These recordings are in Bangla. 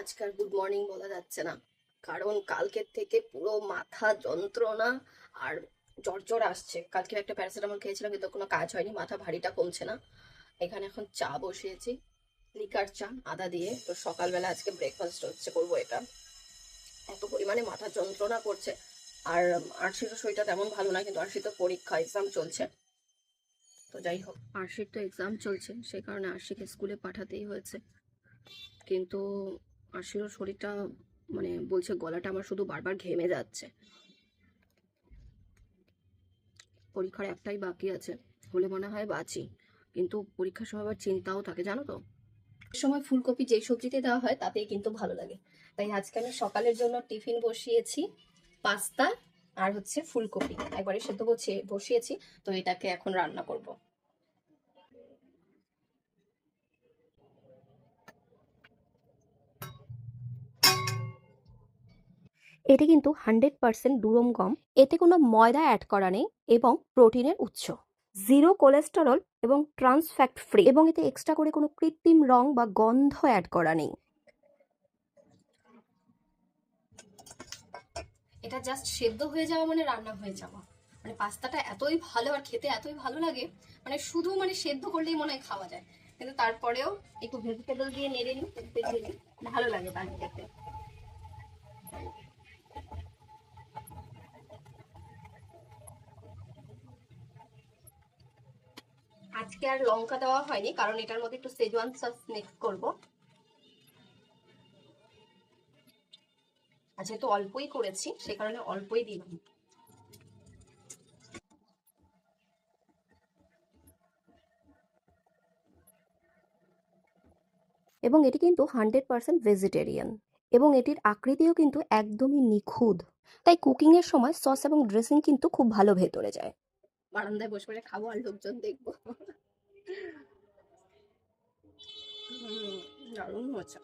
আজকাল গুড মর্নিং বলা যাচ্ছে না, কারণ কালকের থেকে পুরো মাথা যন্ত্রণা আর জ্বর আসছে। কালকে একটা প্যারাসিটামল খেয়েছিলাম কিন্তু কোনো কাজ হয়নি, মাথা ভারীটা কমছে না। এখানে এখন চা বসিয়েছি, লিকার চা আদা দিয়ে। তো সকালবেলা আজকে ব্রেকফাস্ট হচ্ছে, করবো এটা। এত পরিমাণে মাথা যন্ত্রণা করছে। আর আরশিরও শরীরটা তেমন ভালো না, কিন্তু আরশি তো পরীক্ষা এক্সাম চলছে। তো যাই হোক, আরশির তো এক্সাম চলছে, সেই কারণে আরশিকে স্কুলে পাঠাতেই হয়েছে। কিন্তু আরশিরও শরীরটা বলছে, গলাটা আমার শুধু বারবার ঘেমে যাচ্ছে। পরীক্ষার একটাই বাকি আছে, হলে মনে হয় বাঁচি। কিন্তু পরীক্ষার সময় আবার চিন্তাও থাকে, জানো তো। সময় ফুলকপি যেই সবজিতে দেওয়া হয় তাতেই কিন্তু ভালো লাগে। তাই আজকে আমি সকালের জন্য টিফিন বসিয়েছি, পাস্তা আর হচ্ছে ফুলকপি একবারে সেদ্ধ বসিয়েছি। তো এটাকে এখন রান্না করব। এটি কিন্তু 100% দুরম গম, এতে কোনো ময়দা অ্যাড করা নেই এবং প্রোটিনের উৎস, জিরো কোলেস্টেরল এবং ট্রান্স ফ্যাট ফ্রি, এবং এতে এক্সট্রা করে কোনো কৃত্রিম রং বা গন্ধ অ্যাড করা নেই। এটা জাস্ট সেদ্ধ হয়ে যাওয়া মানে রান্না হয়ে যাওয়া। পাস্তাটা এতই ভালো আর খেতে এতই ভালো লাগে, শুধু সেদ্ধ করলেই মনে হয় খাওয়া যায়। কিন্তু তারপরেও একটু ভেজিটেবল দিয়ে নেড়ে নিই, ভালো লাগে তার খেতে। আজকে আর লঙ্কা দেওয়া হয়নি, কারণ এটার মধ্যে একটু সেজওয়ান সস মিক্স করব। আর যেহেতু অল্পই করেছি, সে কারণে অল্পই দিলাম। এবং এটি কিন্তু 100% ভেজিটেরিয়ান, এবং এটির আকৃতিও কিন্তু একদমই নিখুঁত, তাই কুকিংয়ের সময় সস এবং ড্রেসিং কিন্তু খুব ভালো ভেতরে যায়। বারান্দায় বসে বসে খাবো আর লোকজন দেখবো। দারুণ হচ্ছে।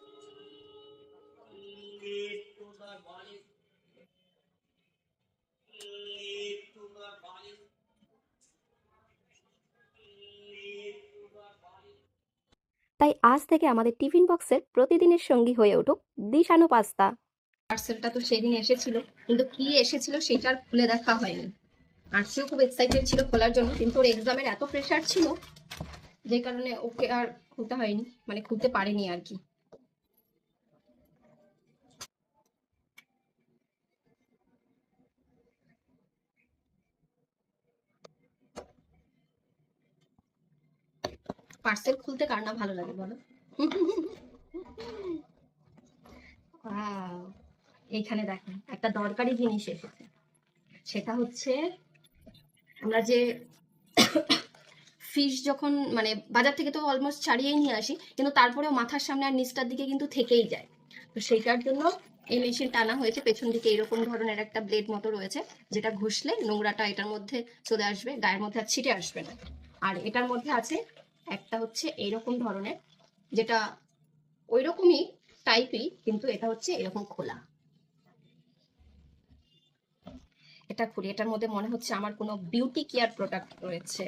তাই আজ থেকে আমাদের টিফিন বক্সের প্রতিদিনের সঙ্গী হয়ে উঠুক দিশানু পাস্তা। পার্সেলটা তো সেদিন এসেছিল, কিন্তু কি এসেছিল সেটা আর খুলে দেখা হয়নি। আর সেও খুব এক্সাইটেড ছিল খোলার জন্য, কিন্তু ওর এক্সামের এত প্রেশার ছিল যে কারণে ওকে আর খুলতে হয়নি, খুলতে পারেনি আর কি। পার্সেল খুলতে কার না ভালো লাগে বলো। এইখানে দেখো একটা দরকারি জিনিস এসেছে। সেটা হচ্ছে, আমরা যে ফিশ যখন বাজার থেকে তো অলমোস্ট ছাড়িয়েই নিয়ে আসি, কিন্তু তারপরেও মাথার সামনে আর নিচটার দিকে কিন্তু থেকেই যায়। তো সেইটার জন্য এই মেশিন টানা হয়েছে। পেছন দিকে এরকম ধরনের একটা ব্লেড মতো রয়েছে, যেটা ঘষলে নোংরাটা এটার মধ্যে চলে আসবে, গায়ের মধ্যে আর ছিটে আসবে না। আর এটার মধ্যে আছে একটা হচ্ছে এইরকম ধরনের, যেটা ওই রকমই টাইপই, কিন্তু এটা হচ্ছে এরকম খোলা। এটা খুলি, এটার মধ্যে মনে হচ্ছে আমার কোনো বিউটি কেয়ার প্রোডাক্ট রয়েছে।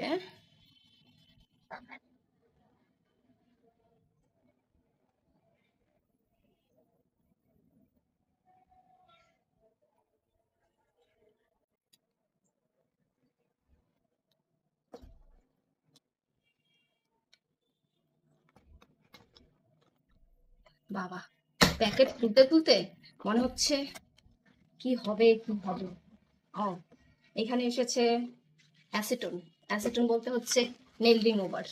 বাবা, প্যাকেট খুলতে খুলতে মনে হচ্ছে কি হবে কি হবে। ও, এখানে এসেছে অ্যাসিটন। অ্যাসিটন বলতে হচ্ছে নেল রিমুভার।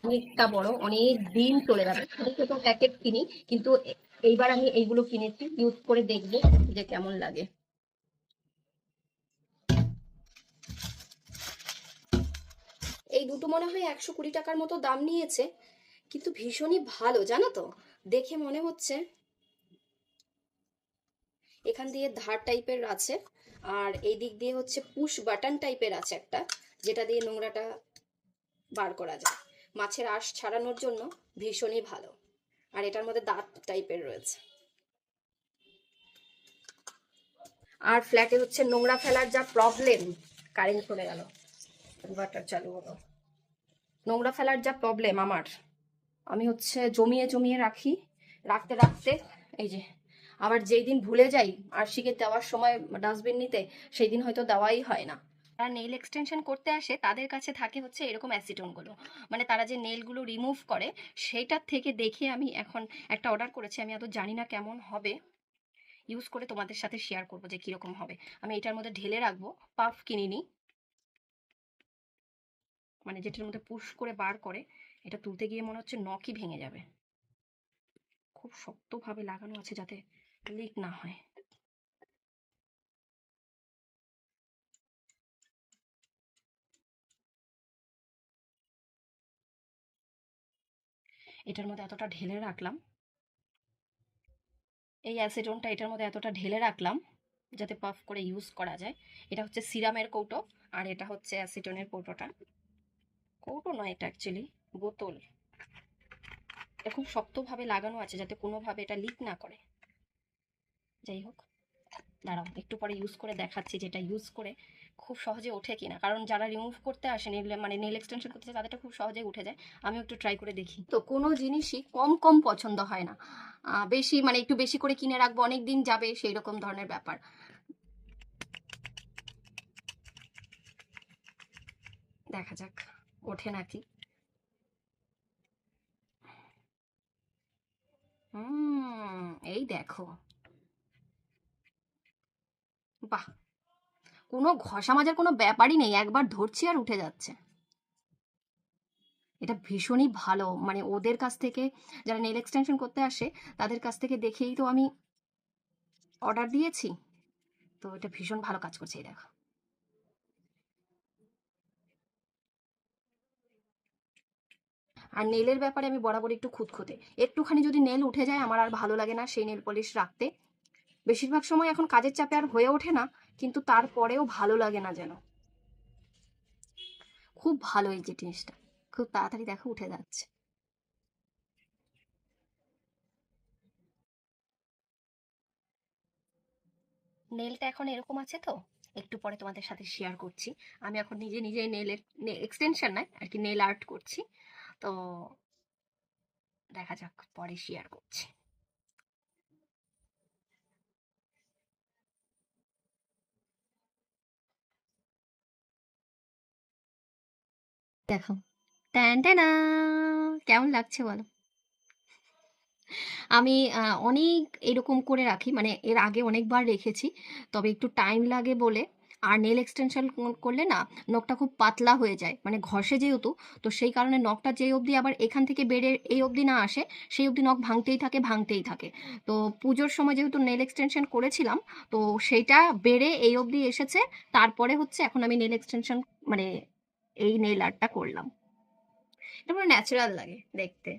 অনেকটা বড়, অনেক দিন চলে যাবে। ছোট ছোট প্যাকেট কিনি, কিন্তু এইবার আমি এইগুলো কিনেছি, ইউজ করে দেখবো যে কেমন লাগে। এই দুটো মনে হয় 120 টাকার মতো দাম নিয়েছে, কিন্তু ভীষণই ভালো জানো তো। দেখে মনে হচ্ছে এখান দিয়ে ধার টাইপের আছে, আর এই দিক দিয়ে হচ্ছে পুশ বাটন টাইপের আছে একটা, যেটা দিয়ে নোংরাটা বার করা যায়। মাছের আঁশ ছাড়ানোর জন্য ভীষণই ভালো। আর এটার মধ্যে দাঁত টাইপের রয়েছে। আর ফ্ল্যাটে হচ্ছে নোংরা ফেলার যা প্রবলেম। কারেন্ট চলে গেল, ইনভার্টার চালু হলো। নোংরা ফেলার যা প্রবলেম আমার, আমি হচ্ছে জমিয়ে জমিয়ে রাখি, রাখতে রাখতে এই যে আবার যেই দিন ভুলে যাই আরশিকে দেওয়ার সময় ডাস্টবিন নিতে, সেই দিন হয়তো দেওয়াই হয় না। যারা নেইল এক্সটেনশন করতে আসে তাদের কাছে থাকে হচ্ছে এরকম অ্যাসিটোনগুলো, মানে তারা যে নেইলগুলো রিমুভ করে সেইটার থেকে দেখে আমি এখন একটা অর্ডার করেছি। আমি এত জানি না কেমন হবে, ইউজ করে তোমাদের সাথে শেয়ার করবো যে কীরকম হবে। আমি এটার মধ্যে ঢেলে রাখবো, পাফ কিনিনি, মানে যেটার মধ্যে পুশ করে বার করে, এটা তুলতে গিয়ে মনে হচ্ছে নখই ভেঙে যাবে। খুব শক্তভাবে লাগানো আছে যাতে লিক না হয়। এটার মধ্যে এতটা ঢেলে রাখলাম, এই অ্যাসিডনটা এটার মধ্যে এতটা ঢেলে রাখলাম যাতে পাফ করে ইউজ করা যায়। এটা হচ্ছে সিরামের কৌটো, আর এটা হচ্ছে অ্যাসিটনের কৌটোটা। কৌটো নয়, এটা অ্যাকচুয়ালি বোতল। এটা খুব শক্তভাবে লাগানো আছে যাতে কোনোভাবে এটা লিক না করে। যাই হোক, দাঁড়াও একটু পরে ইউজ করে দেখাচ্ছি যেটা ইউজ করে খুব সহজে ওঠে কিনা, কারণ যারা রিমুভ করতে আসে নেল, মানে নেল এক্সটেনশন করতে চায় তাদেরটা খুব সহজেই উঠে যায়। আমিও একটু ট্রাই করে দেখি। তো কোনো জিনিসই কম কম পছন্দ হয় না, বেশি মানে একটু বেশি করে কিনে রাখবো, অনেক দিন যাবে, সেই রকম ধরনের ব্যাপার। দেখা যাক ওঠে নাকি। এই দেখো, বাহ, কোনো ঘষা মাজার কোনো ব্যাপারই নেই, একবার ধরছি আর উঠে যাচ্ছে। এটা ভীষণই ভালো, মানে ওদের কাছ থেকে যারা নেল এক্সটেনশন করতে আসে তাদের কাছ থেকে দেখেই তো আমি অর্ডার দিয়েছি, তো এটা ভীষণ ভালো কাজ করছে। এই দেখো, আর নেলের ব্যাপারে আমি বরাবর একটু খুঁতখুঁতে, একটুখানি যদি নেল উঠে যায় আমার আর ভালো লাগে না সেই নেল পলিশ রাখতে। বেশিরভাগ সময় এখন কাজের চাপে আর হয়ে ওঠে না, কিন্তু তারপরেও ভালো লাগে না যেন। খুব ভালো এই যে জিনিসটা, খুব তাড়াতাড়ি দেখো উঠে যাচ্ছে। নেলটা এখন এরকম আছে, তো একটু পরে তোমাদের সাথে শেয়ার করছি। আমি এখন নিজে নিজে নেলের এক্সটেনশন নাই আর কি, নেল আর্ট করছি, তো দেখা যাক পরে শেয়ার করছি। দেখো, ট্যান ট্যানা, কেমন লাগছে বলো? আমি অনেক এরকম করে রাখি, মানে এর আগে অনেকবার রেখেছি, তবে একটু টাইম লাগে বলে। আর নেল এক্সটেনশন করলে না নখটা খুব পাতলা হয়ে যায়, মানে ঘষে যেহেতু, তো সেই কারণে নখটা যেই অবধি আবার এখান থেকে বেড়ে এই অবধি না আসে সেই অবধি নখ ভাঙতেই থাকে ভাঙতেই থাকে। তো পুজোর সময় যেহেতু নেল এক্সটেনশন করেছিলাম, তো সেইটা বেড়ে এই অবধি এসেছে। তারপরে হচ্ছে এখন আমি নেল এক্সটেনশন, মানে এই নেল আর্টটা করলাম। এটা পুরো ন্যাচারাল লাগে দেখতে।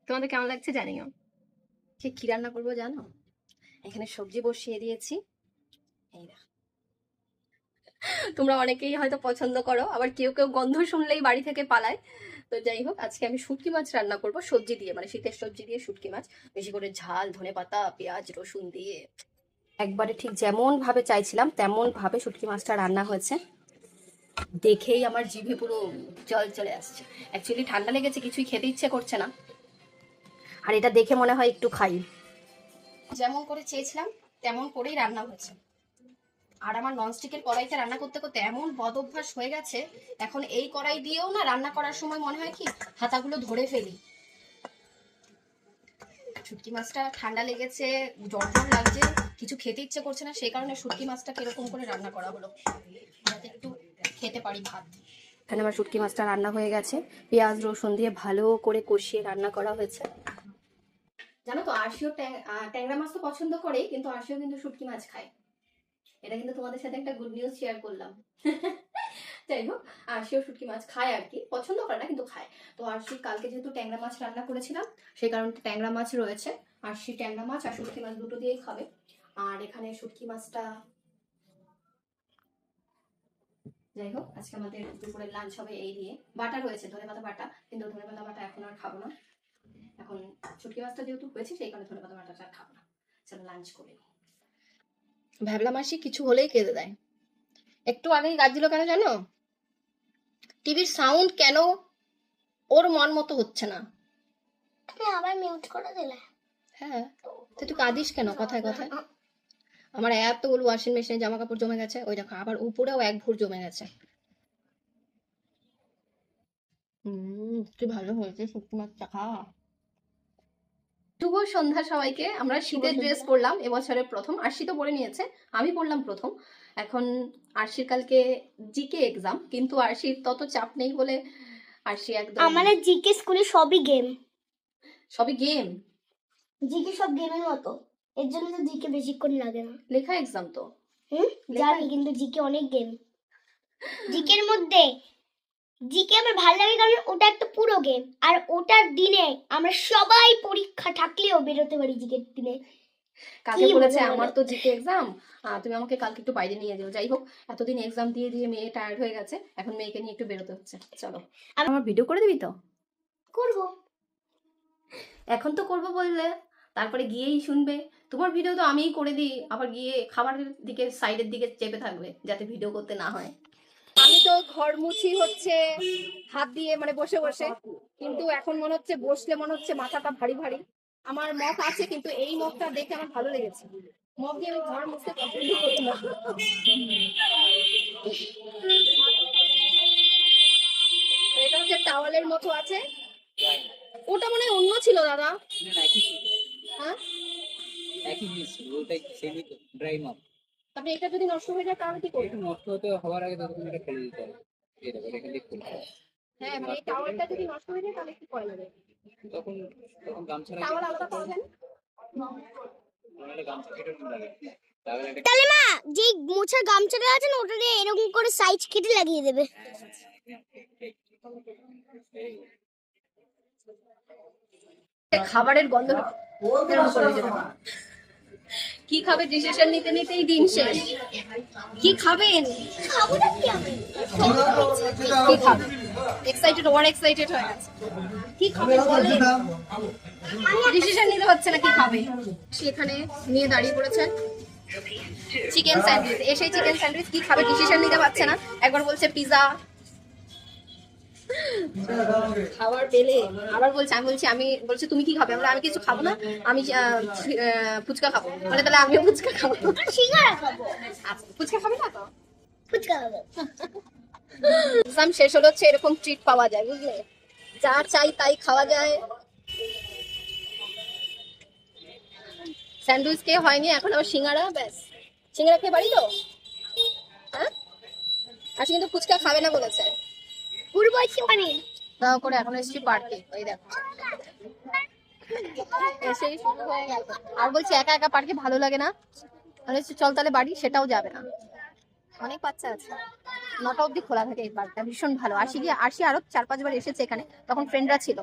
তোমাদের কেমন লাগছে জানিও। সে কি রান্না করবো জানো? এখানে সবজি বসিয়ে দিয়েছি, এই দেখো। তোমরা অনেকেই হয়তো পছন্দ করো, আবার কেউ কেউ গন্ধ শুনলেই বাড়ি থেকে পালায়। তো যাই হোক, আজকে আমি শুটকি মাছ রান্না করব সবজি দিয়ে, মানে শীতের সবজি দিয়ে শুটকি মাছ, বেশি করে ঝাল, ধনেপাতা, পেঁয়াজ, রসুন দিয়ে। একবারে ঠিক যেমন ভাবে চাইছিলাম তেমন ভাবে শুটকি মাছটা রান্না হয়েছে। দেখেই আমার জিভে পুরো জল চলে আসছে। অ্যাকচুয়ালি ঠান্ডা লেগেছে, কিছুই খেতে ইচ্ছে করছে না, আর এটা দেখে মনে হয় একটু খাই। যেমন করে চেয়েছিলাম তেমন করেই রান্না হয়েছে। আর আমার ননস্টিকের কড়াইতে রান্না করতে করতে এমন বদ অভ্যাস হয়ে গেছে, এখন এই কড়াই দিয়েও না রান্না করার সময় মনে হয় কি হাতাগুলো ধরে ফেলি। শুটকি মাছটা ঠান্ডা লেগেছে, জ্বর জ্বর লাগছে, কিছু খেতে ইচ্ছে করছে না, সেই কারণে শুটকি মাছটা কিরকম করে রান্না করা হলো যাতে একটু খেতে পারি ভাত। এখানে আমার শুটকি মাছটা রান্না হয়ে গেছে, পেঁয়াজ রসুন দিয়ে ভালো করে কষিয়ে রান্না করা হয়েছে। জানো তো আরশিও ট্যাংরা মাছ তো পছন্দ করে, কিন্তু আরশিও কিন্তু শুটকি মাছ খায়। এটা কিন্তু তোমাদের সাথে একটা গুড নিউজ শেয়ার করলাম। যাই হোক, আরশিও শুটকি মাছ খায় আর কি, পছন্দ করে না কিন্তু খায়। তো আরশি কালকে যেহেতু ট্যাংরা মাছ রান্না করেছিলাম, সেই কারণে ট্যাংরা মাছ রয়েছে, আরশি ট্যাংরা মাছ আর শুটকি মাছ দুটো দিয়েই খাবে। আর এখানে শুটকি মাছটা, যাই হোক আজকে আমাদের দুপুরের লাঞ্চ হবে এই দিয়ে। বাটা রয়েছে ধনেপাতা বাটা, কিন্তু ধনেপাতা বাটা এখন আর খাবো না, এখন শুটকি মাছটা যেহেতু হয়েছে সেই কারণে ধনেপাতা বাটাটা আর খাবো না। চলো লাঞ্চ করি। ভ্যাবলা মাসি কিছু হলেই কেঁদে দেয়। একটু আগেই গাছ দিল কেন জানো? টিভির সাউন্ড কেন ওর মন মতো হচ্ছে না, তুমি আবার মিউট করে দিলে। হ্যাঁ, তো তুই কাঁদিস কেন কথায় কথায়? আমার এতগুলো ওয়াশিং মেশিনে জামা কাপড় জমে গেছে, ওই দেখো আবার উপরেও এক ভুর জমে গেছে। কি ভালো হয়েছে শুকনো মাছটা, খা। শুভ সন্ধ্যা সবাইকে। আমরা শীতের ড্রেস পরলাম এবছরের প্রথম, আরশি তো পরে নিয়েছে, আমি পরলাম প্রথম। এখন আরশির কালকে জিকে এক্সাম, কিন্তু আরশির তত চাপ নেই বলে আরশি একদম আমাদের জিকে স্কুলে সবই গেম, সবই গেম। জিকে সব গেমের মতো, এর জন্য তো জিকে বেশিক্ষণ লাগে না। লেখা এক্সাম তো। জানি, কিন্তু জিকে অনেক গেম। জিকের মধ্যে জিকে আমার ভালো লাগে কারণ ওটা একটা পুরো গেম, আর ওটার দিনে আমরা সবাই পরীক্ষা থাকলেও বেরোতে পারি জিকের দিনে। কাকে কি বলেছে মজা আমার বলো? তো জিকে এক্সাম, তুমি আমাকে কালকে একটু বাইরে নিয়ে যাও। যাই হোক, এতদিন এক্সাম দিয়ে দিয়ে মেয়ে টায়ার্ড হয়ে গেছে, এখন মেয়েকে নিয়ে একটু বেরোতে হচ্ছে। চলো, আমার ভিডিও করে দিবি তো? করবো। এখন তো করবো বললে, তারপরে গিয়েই শুনবে তোমার ভিডিও তো আমিই করে দিই, আবার গিয়ে খাবারের দিকে সাইডের দিকে চেপে থাকবে যাতে ভিডিও করতে না হয়। আমি তো ঘর মুছি হচ্ছে হাত দিয়ে, মানে বসে বসে, কিন্তু এখন মনে হচ্ছে বসলে মনে হচ্ছে মাথাটা ভারী ভারী। আমার মগ আছে, কিন্তু এই মগটা দেখে আমার ভালো লেগেছে। মগ দিয়ে আমি ঘর মুছতে পছন্দ করি না। এটা হচ্ছে টাওয়ালের মতো আছে, ওটা মনে হয় অন্য ছিল দাদা। হ্যাঁ, একই জিনিস ছিল, ওটাই সেমই তো, ড্রাই মাপ। তারপরে এটা যদি নষ্ট হয়ে যায় তাহলে কি করবে? একটু নষ্ট হতে হওয়ার আগে ততক্ষণ এটা ফেলে দিতে হবে। এই দেখো এখান থেকে খুলতে হবে। হ্যাঁ, মানে এই টাওয়ালটা যদি নষ্ট হয়ে যায় তাহলে কি করা যাবে? তখন তখন গামছা টাওয়াল আলাদা পাওয়া যায় না? নাহলে গামছা কেটে লাগে, তাহলে একটা তাহলে মা, যে মোছার গামছাটা আছে না, ওটা দিয়ে এরকম করে সাইজ কেটে লাগিয়ে দেবে। খাবারের গন্ধ এরকম করে দিতে হবে। কি খাবে ডিসিশন নিতে নিতেই দিন শেষ। কি খাবেন? খাবো না কি আমি? কি খাবেন? এক্সাইটেড, ওভার এক্সাইটেড হয়ে গেছে। কি খাবেন বলেন? ডিসিশন নিতে হচ্ছে না কি খাবে। সেখানে নিয়ে দাঁড়িয়ে পড়েছেন চিকেন স্যান্ডউইচ, এসে চিকেন স্যান্ডউইচ কি খাবে ডিসিশন নিতে পারছে না। একবার বলছে পিজা, খাবার পেলে আবার বলছে, আমি বলছি, আমি বলছি তুমি কি খাবে? আমি কিছু খাবো না, আমি ফুচকা খাবো। বলে তাহলে আমিও ফুচকা খাবো। সিঙ্গারা খাবো। আচ্ছা, ফুচকা খাবে না তো? ফুচকা খাবো। এক্সাম শেষ হলো হচ্ছে এরকম ট্রিট পাওয়া যায়, বুঝলে, যা চাই তাই খাওয়া যায়। স্যান্ডউইচ খেয়ে হয়নি, এখন আবার সিঙ্গারা, ব্যাস সিঙ্গারা খেয়ে বাড়ি তো। হ্যাঁ, আজকে কিন্তু ফুচকা খাবে না বলেছে। উড়বইছি পানি। তাও করে এখন এসেছি পার্কে, ওই দেখো এসেই শুরু হয়ে গেল। আর বলছি একা একা পার্কে ভালো লাগে না, আমি বলছি চল তাহলে বাড়ি, সেটাও যাবে না। অনেক বাচ্চা আছে, 9টা অবধি খোলা থাকে এই পার্কটা, ভীষণ ভালো। আসি আরো 4-5 বার এসেছে এখানে, তখন ফ্রেন্ডরা ছিল।